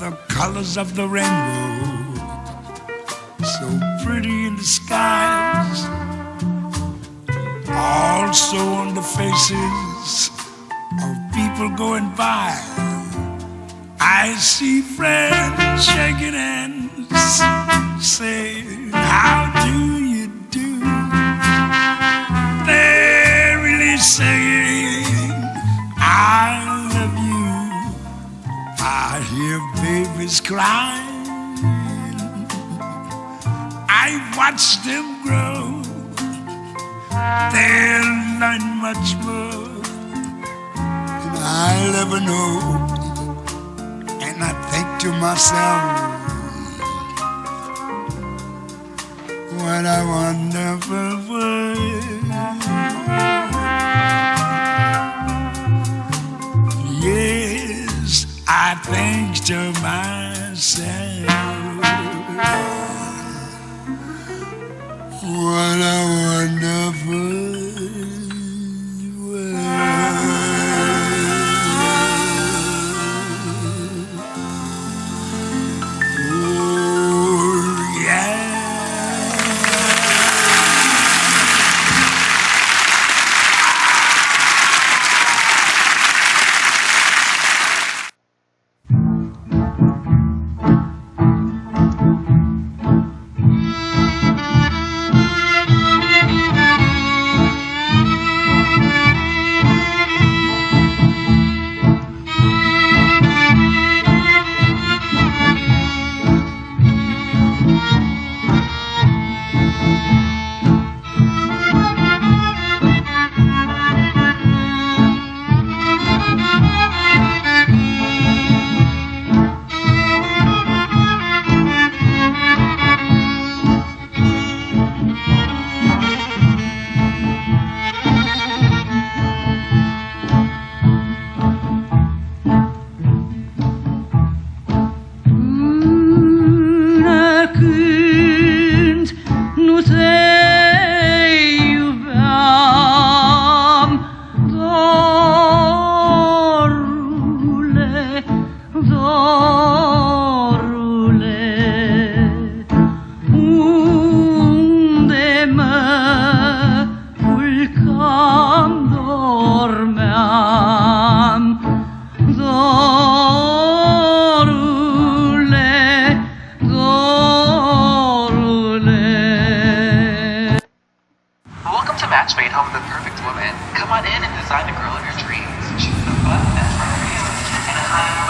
the colors of the rainbow, so pretty in the skies, also on the faces of people going by. I see friends shaking hands, saying, how do you do? They're really saying, I love you. I hear babies crying. I watch them grow. They'll learn much more than I'll ever know. And I think to myself, what a wonderful world. Yes, I think to myself, what a wonderful world. Oh, yeah. Matchmade, home of the perfect woman. Come on in and design the girl of your dreams. Choose the button that's right for you and a high-end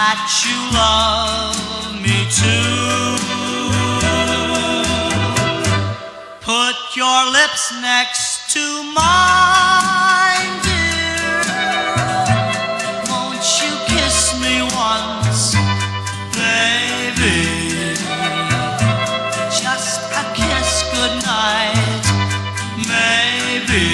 that you love me too. Put your lips next to mine, dear. Won't you kiss me once, baby? Just a kiss goodnight, maybe.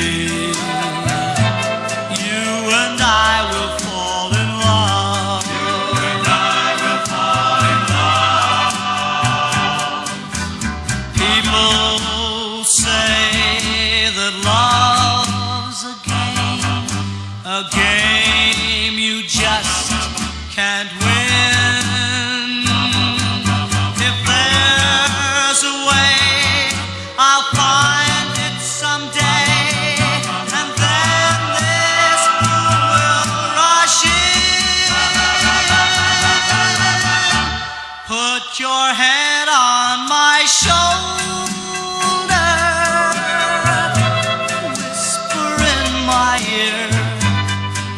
You and I will fall in love. You and I will fall in love. People say that love's a game you just can't win. If there's a way, I'll find it someday, and then this moon will rush in. Put your head on my shoulder, whisper in my ear,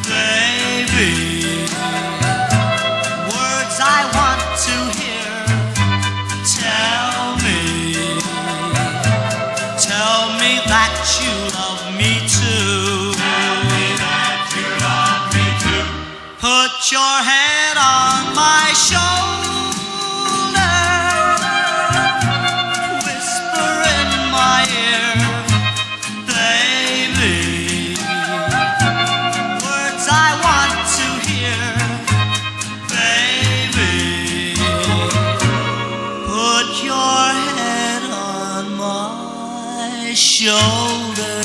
baby, words I want to hear. Tell me that you love me too. Tell me that you love me too. Put your head on my shoulder, whisper in my ear, baby, words I want to hear, baby. Put your head on my shoulder.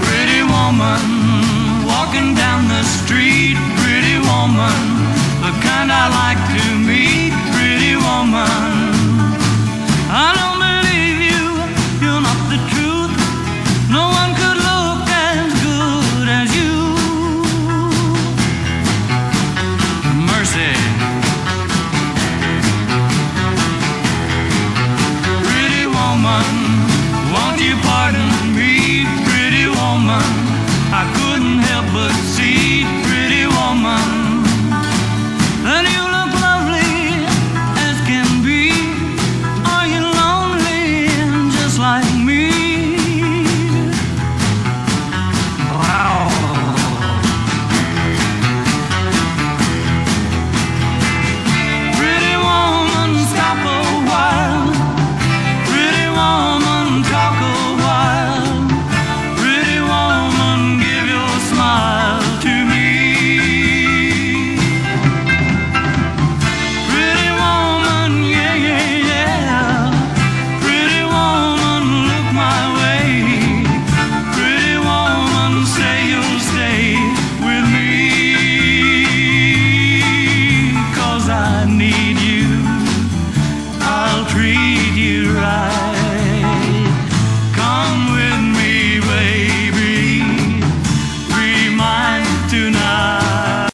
Pretty woman, walking down the street. Pretty woman, the kind I like to meet. Pretty woman, I know